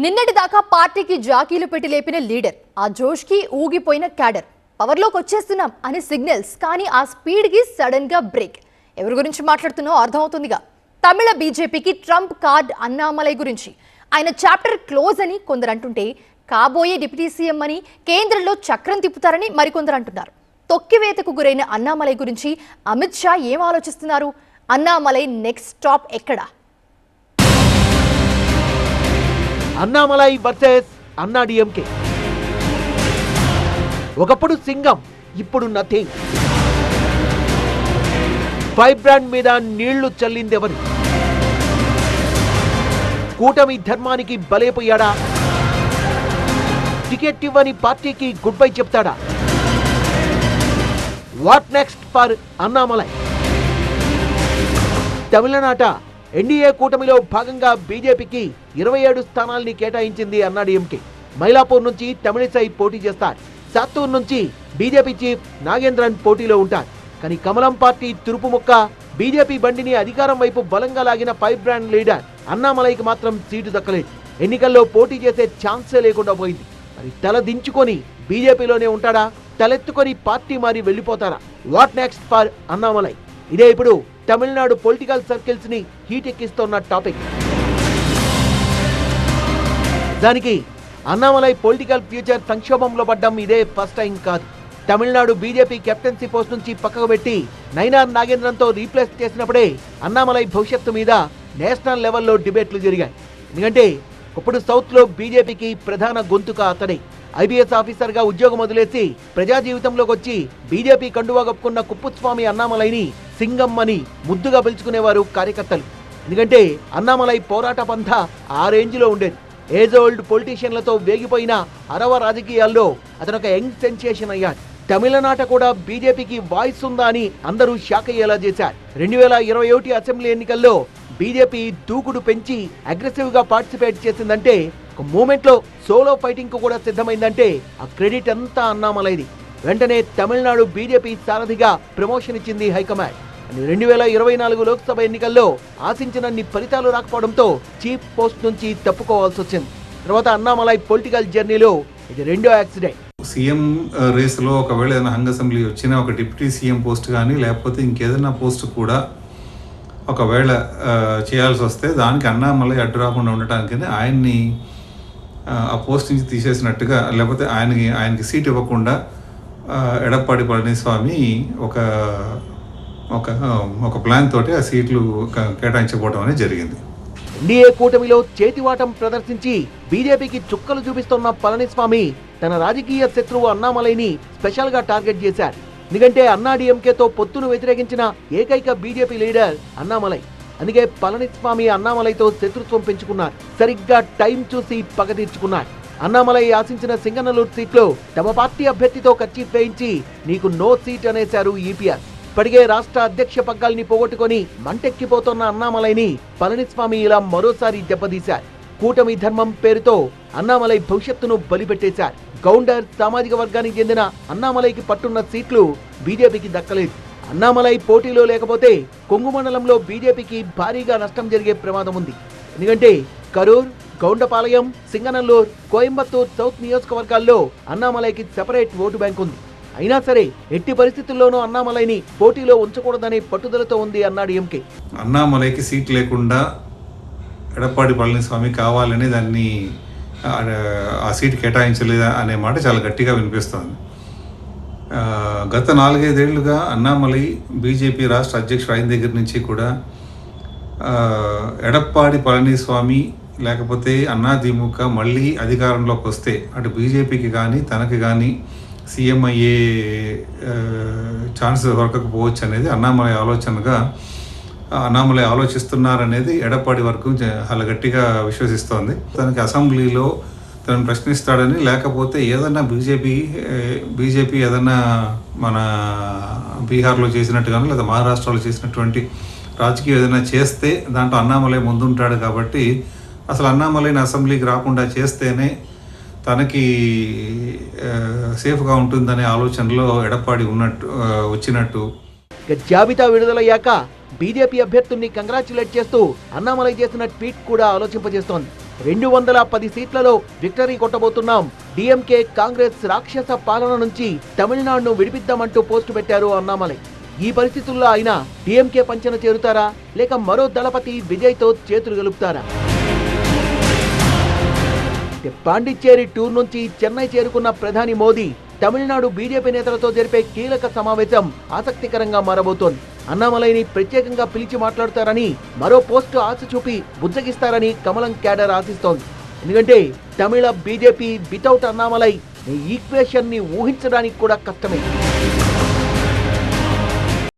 నిన్నటి దాకా పార్టీకి జాకీలు పెట్టి లేపిన లీడర్, ఆ జోష్కి ఊగిపోయిన క్యాడర్, పవర్లోకి వచ్చేస్తున్నాం అనే సిగ్నల్స్. కానీ ఆ స్పీడ్కి సడన్ గా బ్రేక్. ఎవరి గురించి మాట్లాడుతున్నో అర్థమవుతుందిగా. తమిళ బీజేపీకి ట్రంప్ కార్డ్ అన్నామలై గురించి. ఆయన చాప్టర్ క్లోజ్ అని కొందరు అంటుంటే, కాబోయే డిప్యూటీ సీఎం అని కేంద్రంలో చక్రం తిప్పుతారని మరికొందరు అంటున్నారు. తొక్కివేతకు గురైన అన్నామలై గురించి అమిత్ షా ఏం ఆలోచిస్తున్నారు? అన్నామలై నెక్స్ట్ స్టాప్ ఎక్కడ? అన్నామలై వర్సెస్ అన్నాడీఎంకే. ఒకప్పుడు సింగం, ఇప్పుడు నథింగ్. ఫైర్ బ్రాండ్ మీద నీళ్లు చల్లిందెవరు? కూటమి ధర్మానికి బలైపోయాడా? టికెట్ ఇవ్వని పార్టీకి గుడ్ బై చెప్తాడా? What next for Annamalai? తమిళనాట ఎన్డీఏ కూటమిలో భాగంగా బీజేపీకి 27 స్థానాల్ని కేటాయించింది అన్నాడీఎంకే. మైలాపూర్ నుంచి తమిళిసై పోటీ చేస్తారు. సాత్తూర్ నుంచి బీజేపీ చీఫ్ నాగేంద్రన్ పోటీలో ఉంటారు. కానీ కమలం పార్టీ తురుపు ముక్క బీజేపీ బండిని అధికారం వైపు బలంగా లాగిన ఫైర్ బ్రాండ్ లీడర్ అన్నామలైకి మాత్రం సీటు దక్కలేదు. ఎన్నికల్లో పోటీ చేసే ఛాన్సే లేకుండా పోయింది. మరి తల దించుకొని బీజేపీలోనే ఉంటాడా? తలెత్తుకొని పార్టీ మారి వెళ్ళిపోతారా? What next for Annamalai? ఇదే ఇప్పుడు తమిళనాడు పొలిటికల్ సర్కిల్స్ ని హీట్ ఎక్కిస్తున్న టాపిక్. దానికి అన్నామలై పొలిటికల్ ఫ్యూచర్ సంక్షోభంలో పడ్డం ఇదే ఫస్ట్ టైం కాదు. తమిళనాడు బీజేపీ కెప్టెన్సీ పోస్ట్ నుంచి పక్కకు పెట్టి నైనార్ నాగేంద్రన్తో రీప్లేస్ చేసినప్పుడే అన్నామలై భవిష్యత్తు మీద నేషనల్ లెవెల్లో డిబేట్లు జరిగాయి. ఎందుకంటే ఇప్పుడు సౌత్ లో బీజేపీకి ప్రధాన గొంతుక అతడే. ఐబీఎస్ ఆఫీసర్ గా ఉద్యోగం వదిలేసి ప్రజా జీవితంలోకి వచ్చి బీజేపీ కండువా కప్పుకున్న కుప్పుస్వామి అన్నామలైని సింగం అని ముద్దుగా పిలుచుకునేవారు కార్యకర్తలు. ఎందుకంటే అన్నామలై పోరాట పంథ ఆ రేంజ్ లో ఉండేది. ఏజ్ ఓల్డ్ పొలిటీషియన్లతో వేగిపోయిన అరవ రాజకీయాల్లో అతను ఒక యంగ్ సెన్సేషన్ అయ్యాడు. తమిళనాట కూడా బీజేపీకి వాయిస్ ఉందా అని అందరూ షాక్ అయ్యేలా చేశారు. 2021 అసెంబ్లీ ఎన్నికల్లో బీజేపీ దూకుడు పెంచి అగ్రెసివ్ గా పార్టిసిపేట్ చేసిందంటే, ఒక మూమెంట్ లో సోలో ఫైటింగ్ కు కూడా సిద్ధమైందంటే ఆ క్రెడిట్ అంతా అన్నామలైది. వెంటనే తమిళనాడు బీజేపీ సారథిగా ప్రమోషన్ ఇచ్చింది హైకమాండ్. 2024 లోక్సభ ఎన్నికల్లో ఆశించినన్ని ఫలితాలు రాకపోవడంతో చీఫ్ పోస్ట్ నుంచి తప్పుకోవాల్సి వచ్చింది. తర్వాత అన్నామలై పొలిటికల్ జర్నీలో ఇది రెండో యాక్సిడెంట్. సీఎం రేసులో ఒకవేళ ఏదైనా హంగ్ అసెంబ్లీ వచ్చినా ఒక డిప్యూటీ సీఎం పోస్ట్ కానీ లేకపోతే ఇంకేదైనా పోస్ట్ కూడా ఒకవేళ చేయాల్సి వస్తే దానికి అన్నామలై అడ్డు రాకుండా ఉండటానికి ఆయన్ని ఆ పోస్ట్ నుంచి తీసేసినట్టుగా, లేకపోతే ఆయనకి సీట్ ఇవ్వకుండా ఎడప్పాడి పళనిస్వామి ఒక ప్లాన్ తోటి ఆ సీట్లు కేటాయించకపోవడం అనేది జరిగింది. ఎన్డీఏ కూటమిలో చేతివాటం ప్రదర్శించి బీజేపీకి చుక్కలు చూపిస్తున్న పళనిస్వామి తన రాజకీయ శత్రువు అన్నామలైని స్పెషల్ గా టార్గెట్ చేశారు. ఎందుకంటే అన్నాడీఎంకేతో పొత్తును వ్యతిరేకించిన ఏకైక బీజేపీ లీడర్ అన్నామలై. అందుకే పళనిస్వామి అన్నామలైతో శత్రుత్వం పెంచుకున్నారు. సరిగ్గా టైం చూసి పగ తీర్చుకున్నారు. అన్నామలై ఆశించిన సింగనల్లూరు సీట్లో తమ పార్టీ అభ్యర్థితో కర్చీఫ్ వేయించి నీకు నో సీట్ అనేశారు ఈపీఎస్. ఇప్పటికే రాష్ట్ర అధ్యక్ష పగ్గాల్ని పోగొట్టుకొని మంటెక్కిపోతున్న అన్నామలైని పళనిస్వామి ఇలా మరోసారి దెబ్బతీశారు. కూటమి ధర్మం పేరుతో అన్నామలై భవిష్యత్తును బలిపెట్టేశారు. గౌండర్ సామాజిక వర్గానికి చెందిన అన్నామలైకి పట్టున్న సీట్లు బీజేపీకి దక్కలేదు. అన్నామలై పోటీలో లేకపోతే కొంగు మండలంలో బీజేపీకి భారీగా నష్టం జరిగే ప్రమాదం ఉంది. ఎందుకంటే కరూర్, గౌండపాలయం, సింగనల్లూరు, కోయంబత్తూర్ సౌత్ నియోజకవర్గాల్లో అన్నామలైకి సెపరేట్ ఓటు బ్యాంక్ ఉంది. అయినా సరే ఎట్టి పరిస్థితుల్లోనూ అన్నామలైని పోటీలో ఉంచకూడదనే పట్టుదలతో ఉంది అన్నాడీఎంకే. అన్నామలైకి సీట్ లేకుండా ఎడప్పాడి పళనిస్వామి కావాలని దాన్ని ఆ సీట్ కేటాయించలేదా అనే మాట చాలా గట్టిగా వినిపిస్తోంది. గత 4-5 ఏళ్లుగా అన్నామలై బీజేపీ రాష్ట్ర అధ్యక్షుడు అయిన దగ్గర నుంచి కూడా ఎడప్పాడి పళనిస్వామి లేకపోతే అన్నాదిముఖ మళ్ళీ అధికారంలోకి వస్తే అటు బీజేపీకి కానీ తనకి కానీ సీఎం అయ్యే ఛాన్స్ దొరకకపోవచ్చు అనేది అన్నామలై ఆలోచిస్తున్నారనేది ఎడప్పాడి వరకు చాలా గట్టిగా విశ్వసిస్తోంది. తనకి అసెంబ్లీలో తనను ప్రశ్నిస్తాడని, లేకపోతే ఏదన్నా బీజేపీ ఏదన్నా మన బీహార్లో చేసినట్టుగానో లేదా మహారాష్ట్రలో చేసినటువంటి రాజకీయం ఏదైనా చేస్తే దాంట్లో అన్నామలై ముందుంటాడు. కాబట్టి అసలు అన్నామలైని అసెంబ్లీకి రాకుండా చేస్తేనే తనకి సేఫ్గా ఉంటుందనే ఆలోచనలో ఎడప్పాడి వచ్చినట్టు. జాబితా విడుదలయ్యాక బీజేపీ అభ్యర్థుల్ని కంగ్రాచ్యులేట్ చేస్తూ అన్నామలై చేసిన ట్వీట్ కూడా ఆలోచింపజేస్తోంది. 210 సీట్లలో విక్టరీ కొట్టబోతున్నాం. డిఎంకే కాంగ్రెస్ రాక్షస పాలన నుంచి తమిళనాడును విడిపిద్దామంటూ పోస్టు పెట్టారు అన్నామలై. ఈ పరిస్థితుల్లో ఆయన డిఎంకే పంచన చేరుతారా లేక మరో దళపతి విజయ్తో చేతులు గలుపుతారా? పాండిచ్చేరి టూర్ నుంచి చెన్నై చేరుకున్న ప్రధాని మోదీ తమిళనాడు బీజేపీ నేతలతో జరిపే కీలక సమావేశం ఆసక్తికరంగా మారబోతోంది. అన్నామలైని ప్రత్యేకంగా పిలిచి మాట్లాడతారని, మరో పోస్టు ఆశ చూపి బుజ్జగిస్తారని కమలం క్యాడర్ ఆశిస్తోంది. ఎందుకంటే తమిళ బీజేపీ వితౌట్ అన్నామలై ఈ ఈక్వేషన్ ని ఊహించడానికి కూడా కష్టమే.